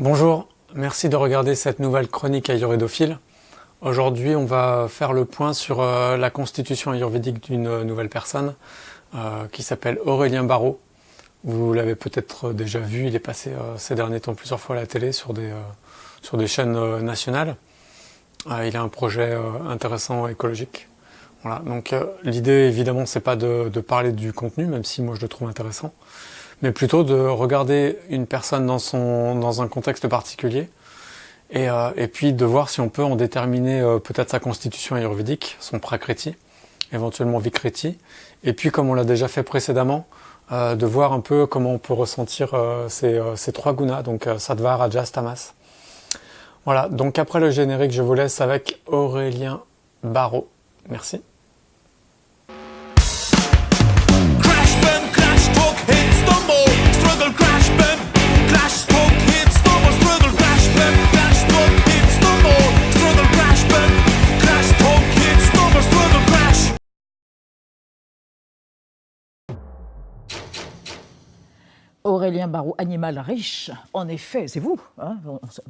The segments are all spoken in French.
Bonjour, merci de regarder cette nouvelle chronique ayurvédophile. Aujourd'hui, on va faire le point sur la constitution ayurvédique d'une nouvelle personne qui s'appelle Aurélien Barraud. Vous l'avez peut-être déjà vu, il est passé ces derniers temps plusieurs fois à la télé sur des chaînes nationales. Il a un projet intéressant écologique. Voilà. Donc l'idée évidemment c'est pas de parler du contenu, même si moi je le trouve intéressant, mais plutôt de regarder une personne dans un contexte particulier et puis de voir si on peut en déterminer peut-être sa constitution ayurvédique, son prakriti, éventuellement vikriti, et puis comme on l'a déjà fait précédemment, de voir un peu comment on peut ressentir ces trois gunas, donc sattva, rajas, tamas. Voilà, donc après le générique, je vous laisse avec Aurélien Barraud. Merci. Aurélien Barraud, animal riche, en effet, c'est vous, hein,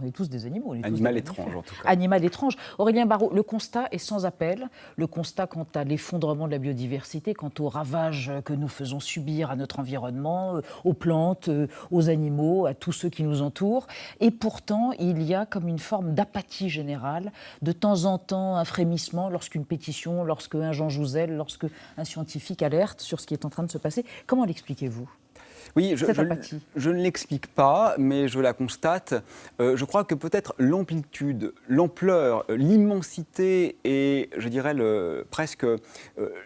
on est tous des animaux. Animal étrange en tout cas. Animal étrange. Aurélien Barraud, le constat est sans appel, le constat quant à l'effondrement de la biodiversité, quant aux ravages que nous faisons subir à notre environnement, aux plantes, aux animaux, à tous ceux qui nous entourent. Et pourtant, il y a comme une forme d'apathie générale, de temps en temps un frémissement lorsqu'une pétition, lorsqu'un Jean Jouzel, lorsqu'un scientifique alerte sur ce qui est en train de se passer. Comment l'expliquez-vous ? Oui, je ne l'explique pas, mais je la constate. Je crois que peut-être l'amplitude, l'ampleur, l'immensité et, je dirais, presque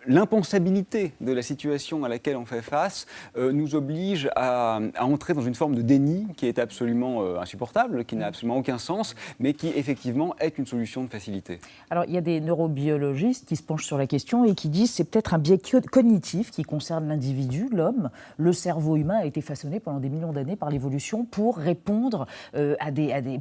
l'impensabilité de la situation à laquelle on fait face nous oblige à entrer dans une forme de déni qui est absolument insupportable, qui n'a absolument aucun sens, mais qui, effectivement, est une solution de facilité. Alors, il y a des neurobiologistes qui se penchent sur la question et qui disent que c'est peut-être un biais cognitif qui concerne l'individu, l'homme, le cerveau humain a été façonné pendant des millions d'années par l'évolution pour répondre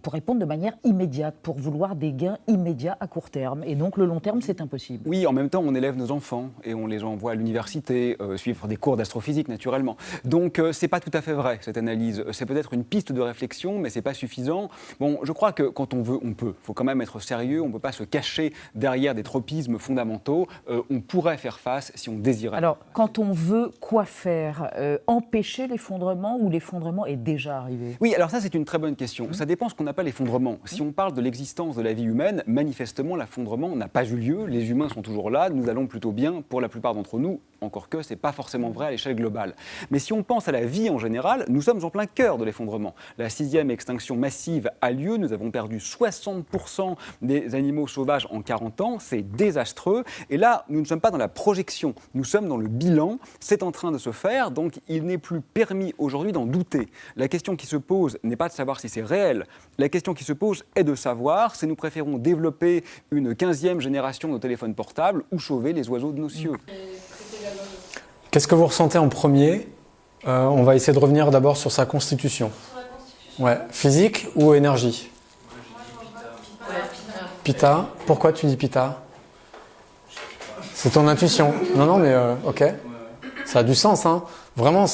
pour répondre de manière immédiate, pour vouloir des gains immédiats à court terme. Et donc le long terme, c'est impossible. Oui, en même temps, on élève nos enfants et on les envoie à l'université, suivre des cours d'astrophysique naturellement. Donc c'est pas tout à fait vrai cette analyse. C'est peut-être une piste de réflexion, mais c'est pas suffisant. Bon, je crois que quand on veut, on peut. Il faut quand même être sérieux. On peut pas se cacher derrière des tropismes fondamentaux. On pourrait faire face si on désirait. Alors, quand on veut, quoi faire ? Empêcher l'effondrement ou l'effondrement est déjà arrivé ? Oui, alors ça c'est une très bonne question. Ça dépend ce qu'on appelle l'effondrement. Si on parle de l'existence de la vie humaine, manifestement l'effondrement n'a pas eu lieu, les humains sont toujours là, nous allons plutôt bien pour la plupart d'entre nous, encore que ce n'est pas forcément vrai à l'échelle globale. Mais si on pense à la vie en général, nous sommes en plein cœur de l'effondrement. La 6e extinction massive a lieu, nous avons perdu 60% des animaux sauvages en 40 ans, c'est désastreux. Et là, nous ne sommes pas dans la projection, nous sommes dans le bilan, c'est en train de se faire, donc il n'est plus permis aujourd'hui d'en douter. La question qui se pose n'est pas de savoir si c'est réel, la question qui se pose est de savoir si nous préférons développer une 15e génération de téléphones portables ou sauver les oiseaux de nos cieux. Qu'est-ce que vous ressentez en premier ? On va essayer de revenir d'abord sur sa constitution. Ouais, physique ou énergie ? Pitta. Pourquoi tu dis Pitta ? C'est ton intuition. Non, mais ok. Ça a du sens, hein. Vraiment,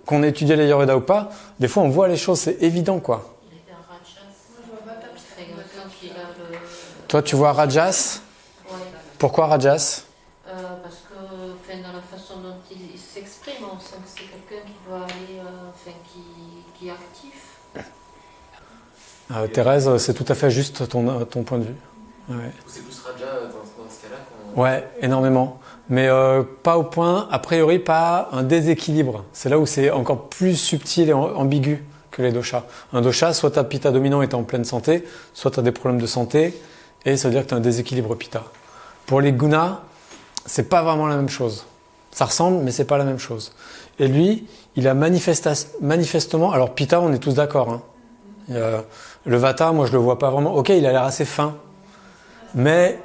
qu'on ait étudié l'Ayurveda ou pas, des fois on voit les choses, c'est évident, quoi. Toi, tu vois Rajas ? Pourquoi Rajas ? Parce que dans la façon dont il s'exprime, on sent que c'est quelqu'un qui va aller, qui est actif. Thérèse, c'est tout à fait juste ton point de vue. Ouais. C'est plus Raja dans ce cas-là Ouais, énormément. Mais pas au point, a priori, pas un déséquilibre. C'est là où c'est encore plus subtil et ambigu que les doshas. Un dosha, soit ta pitta dominant est en pleine santé, soit tu as des problèmes de santé, et ça veut dire que tu as un déséquilibre pitta. Pour les gunas, c'est pas vraiment la même chose. Ça ressemble, mais c'est pas la même chose. Et lui, il a manifestement, alors pitta, on est tous d'accord, hein. Le vata, moi je le vois pas vraiment. Ok, il a l'air assez fin, mais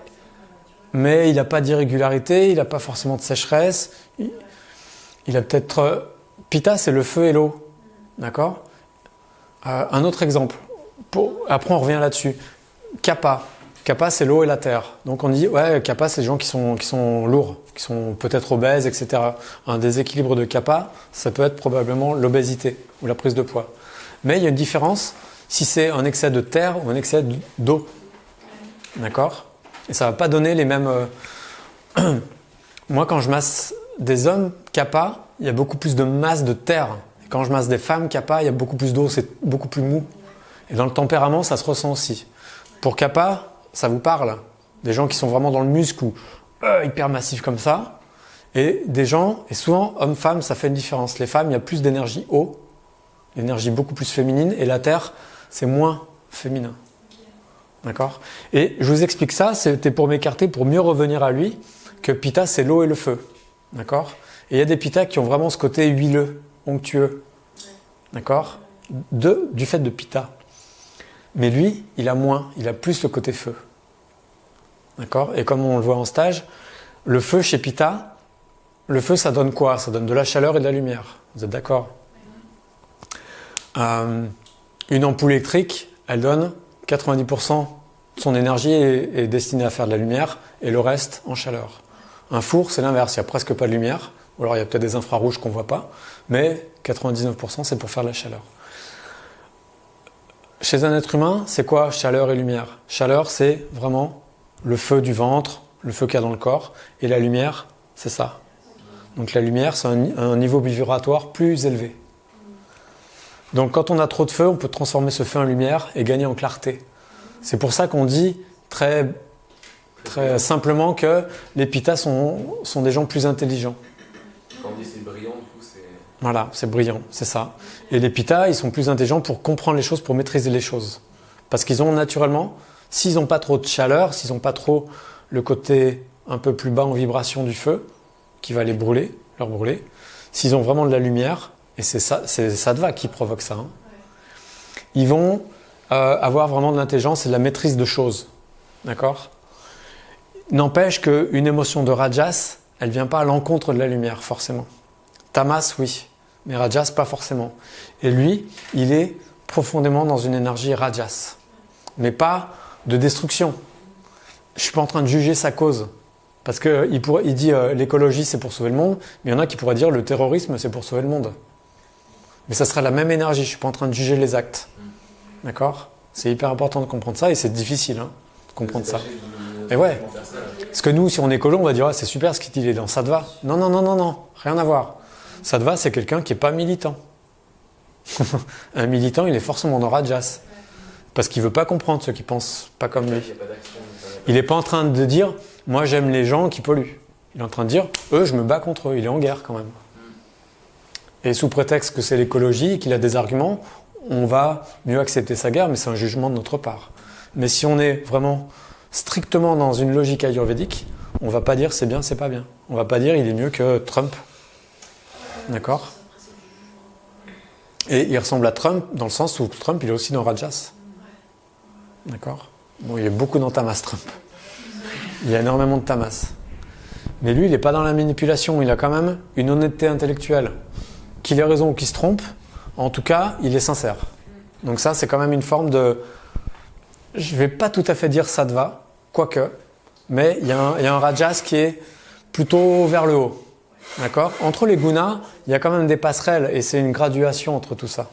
il n'a pas d'irrégularité, il n'a pas forcément de sécheresse. Il a peut-être... Pitta, c'est le feu et l'eau. D'accord ? Un autre exemple. Après, on revient là-dessus. Kapha. Kapha, c'est l'eau et la terre. Donc on dit, ouais, Kapha, c'est des gens qui sont lourds, qui sont peut-être obèses, etc. Un déséquilibre de Kapha, ça peut être probablement l'obésité ou la prise de poids. Mais il y a une différence. si c'est un excès de terre ou un excès d'eau. D'accord? Et ça ne va pas donner les mêmes... Moi, quand je masse des hommes kappa, il y a beaucoup plus de masse de terre. Et quand je masse des femmes kappa, il y a beaucoup plus d'eau, c'est beaucoup plus mou. Et dans le tempérament, ça se ressent aussi. Pour kappa, ça vous parle. Des gens qui sont vraiment dans le muscle ou hyper massifs comme ça. Et des gens, et souvent, hommes-femmes, ça fait une différence. Les femmes, il y a plus d'énergie eau, l'énergie beaucoup plus féminine, et la terre, c'est moins féminin. D'accord? Et je vous explique ça, c'était pour m'écarter, pour mieux revenir à lui, que Pitta, c'est l'eau et le feu. D'accord? Et il y a des Pitta qui ont vraiment ce côté huileux, onctueux. D'accord? Du fait de Pitta. Mais lui, il a moins, il a plus le côté feu. D'accord? Et comme on le voit en stage, le feu chez Pitta, le feu, ça donne quoi? Ça donne de la chaleur et de la lumière. Vous êtes d'accord? Une ampoule électrique, elle donne 90% de son énergie est destinée à faire de la lumière et le reste en chaleur. Un four, c'est l'inverse, il n'y a presque pas de lumière, ou alors il y a peut-être des infrarouges qu'on ne voit pas, mais 99% c'est pour faire de la chaleur. Chez un être humain, c'est quoi chaleur et lumière? Chaleur, c'est vraiment le feu du ventre, le feu qu'il y a dans le corps, et la lumière, c'est ça. Donc la lumière, c'est un niveau vibratoire plus élevé. Donc quand on a trop de feu, on peut transformer ce feu en lumière et gagner en clarté. C'est pour ça qu'on dit très simplement que les Pittas sont des gens plus intelligents. Quand on dit c'est brillant, du coup, c'est... Voilà, c'est brillant, c'est ça. Et les Pittas, ils sont plus intelligents pour comprendre les choses, pour maîtriser les choses. Parce qu'ils ont naturellement, s'ils n'ont pas trop de chaleur, s'ils n'ont pas trop le côté un peu plus bas en vibration du feu, qui va les brûler, leur brûler, s'ils ont vraiment de la lumière, et c'est Sattva qui provoque ça, hein, ils vont avoir vraiment de l'intelligence et de la maîtrise de choses. D'accord? N'empêche qu'une émotion de Rajas, elle ne vient pas à l'encontre de la lumière, forcément. Tamas, oui, mais Rajas, pas forcément. Et lui, il est profondément dans une énergie Rajas, mais pas de destruction. Je ne suis pas en train de juger sa cause. Parce qu'il dit l'écologie, c'est pour sauver le monde, mais il y en a qui pourraient dire le terrorisme, c'est pour sauver le monde. Mais ça sera la même énergie, je ne suis pas en train de juger les actes. D'accord? C'est hyper important de comprendre ça et c'est difficile de comprendre ça. Et ouais. Parce que nous, si on est écolo, on va dire c'est super ce qu'il dit, il est dans Sattva. Non, non, non, non, non, rien à voir. Sattva, c'est quelqu'un qui n'est pas militant. Un militant, il est forcément dans Rajas. Parce qu'il ne veut pas comprendre ceux qui ne pensent pas comme lui. Il n'est pas en train de dire moi j'aime les gens qui polluent. Il est en train de dire eux, je me bats contre eux. Il est en guerre quand même. Et sous prétexte que c'est l'écologie, qu'il a des arguments, on va mieux accepter sa guerre, mais c'est un jugement de notre part. Mais si on est vraiment strictement dans une logique ayurvédique, on ne va pas dire c'est bien, c'est pas bien. On ne va pas dire il est mieux que Trump. D'accord? Et il ressemble à Trump dans le sens où Trump, il est aussi dans Rajas. D'accord? Bon, il est beaucoup dans Tamas, Trump. Il y a énormément de Tamas. Mais lui, il n'est pas dans la manipulation. Il a quand même une honnêteté intellectuelle. Qu'il ait raison ou qu'il se trompe, en tout cas, il est sincère. Donc ça, c'est quand même une forme de... Je ne vais pas tout à fait dire sattva, quoique, mais il y a un rajas qui est plutôt vers le haut. D'accord? Entre les gunas, il y a quand même des passerelles et c'est une graduation entre tout ça.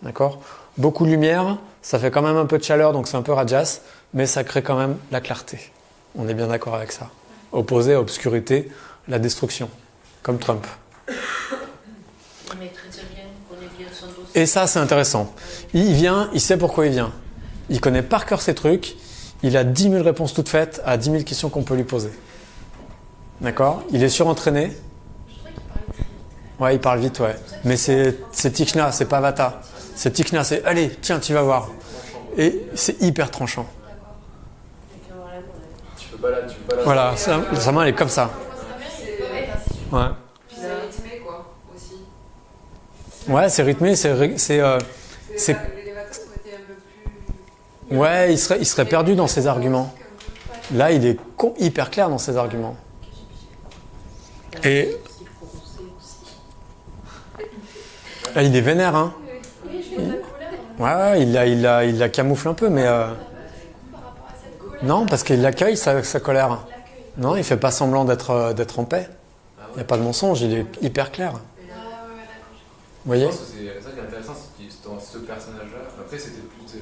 D'accord? Beaucoup de lumière, ça fait quand même un peu de chaleur, donc c'est un peu rajas, mais ça crée quand même la clarté. On est bien d'accord avec ça. Opposé à obscurité, la destruction, comme Trump. Et ça, c'est intéressant. Il vient, il sait pourquoi il vient. Il connaît par cœur ses trucs, il a 10 000 réponses toutes faites à 10 000 questions qu'on peut lui poser. D'accord? Il est surentraîné. Ouais, il parle vite, ouais. Mais c'est Tikhna, c'est pas Vata. C'est Tikhna, c'est allez, tiens, tu vas voir. Et c'est hyper tranchant. Voilà, sa main elle est comme ça. Ouais. C'est rythmé quoi, aussi. Ouais, c'est rythmé, ouais, il serait perdu dans ses arguments. Là, il est hyper clair dans ses arguments. Et là, il est vénère, hein. Ouais, il la camoufle un peu, mais non, parce qu'il accueille sa colère. Non, il fait pas semblant d'être en paix. Il n'y a pas de mensonge, il est hyper clair. voyez? Je pense que c'est ça qui est intéressant, c'est que dans ce personnage-là, après c'était plus,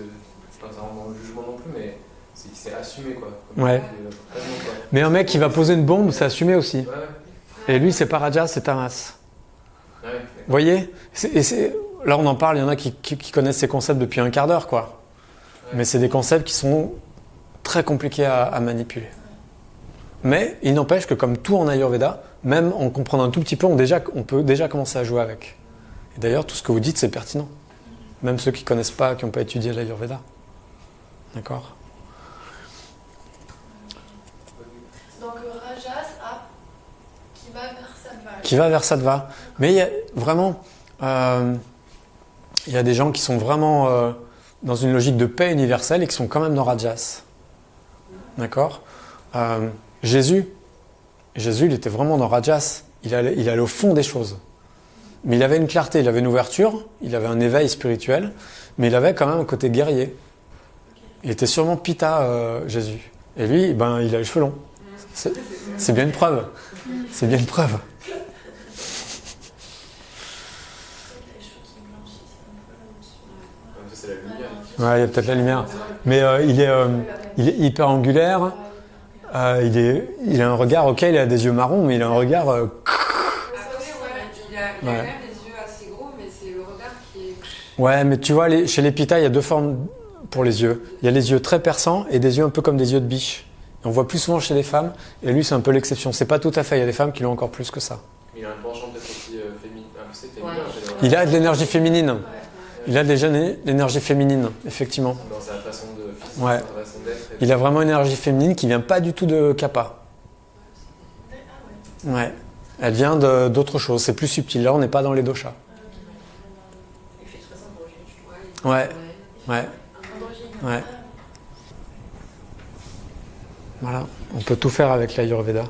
pas dans le jugement non plus, mais c'est qu'il s'est assumé quoi. Ouais. Vraiment, quoi. Mais un mec qui va poser une bombe, c'est assumé aussi. Ouais, ouais. Et lui, c'est pas Raja, c'est Tamas. Ouais, Vous voyez? Là, on en parle, il y en a qui connaissent ces concepts depuis un quart d'heure, quoi. Ouais. Mais c'est des concepts qui sont très compliqués à manipuler. Mais il n'empêche que comme tout en Ayurveda, même en comprenant un tout petit peu, on peut déjà commencer à jouer avec. Et d'ailleurs, tout ce que vous dites, c'est pertinent. Même ceux qui connaissent pas, qui n'ont pas étudié l'Ayurveda. D'accord? Donc Rajas qui va vers Sattva. Qui va vers Sattva. Mais il y a vraiment... il y a des gens qui sont vraiment dans une logique de paix universelle et qui sont quand même dans Rajas. D'accord? Jésus, il était vraiment dans Rajas. Il allait au fond des choses. Mais il avait une clarté, il avait une ouverture, il avait un éveil spirituel, mais il avait quand même un côté guerrier. Il était sûrement Pitta, Jésus. Et lui, ben, il a les cheveux longs. C'est bien une preuve. C'est bien une preuve. Ça, c'est la lumière. Ouais, il y a peut-être la lumière. Mais il est hyper angulaire. Il a un regard, ok, il a des yeux marrons, mais il a un regard... Ah oui, il a quand Ouais. même des yeux assez gros, mais c'est le regard qui est. Ouais, mais tu vois, chez les Pitta, il y a deux formes pour les yeux. Il y a les yeux très perçants et des yeux un peu comme des yeux de biche. Et on voit plus souvent chez les femmes, et lui, c'est un peu l'exception. C'est pas tout à fait, il y a des femmes qui l'ont encore plus que ça. Mais il a un penchant peut-être aussi féminin. Un peu féminin. Ouais. en général. Il a de l'énergie féminine. Il a déjà l'énergie féminine, effectivement. Dans sa façon de fils, Ouais. dans sa façon d'être. Il a vraiment une énergie féminine qui vient pas du tout de Kappa. Ouais. Elle vient d'autre chose, c'est plus subtil. Là, on n'est pas dans les doshas. Il fait très androgyne, je vois. Ouais, ouais, ouais. Voilà, on peut tout faire avec l'Ayurveda.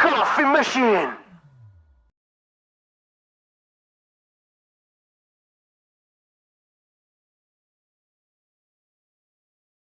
Coffee machine.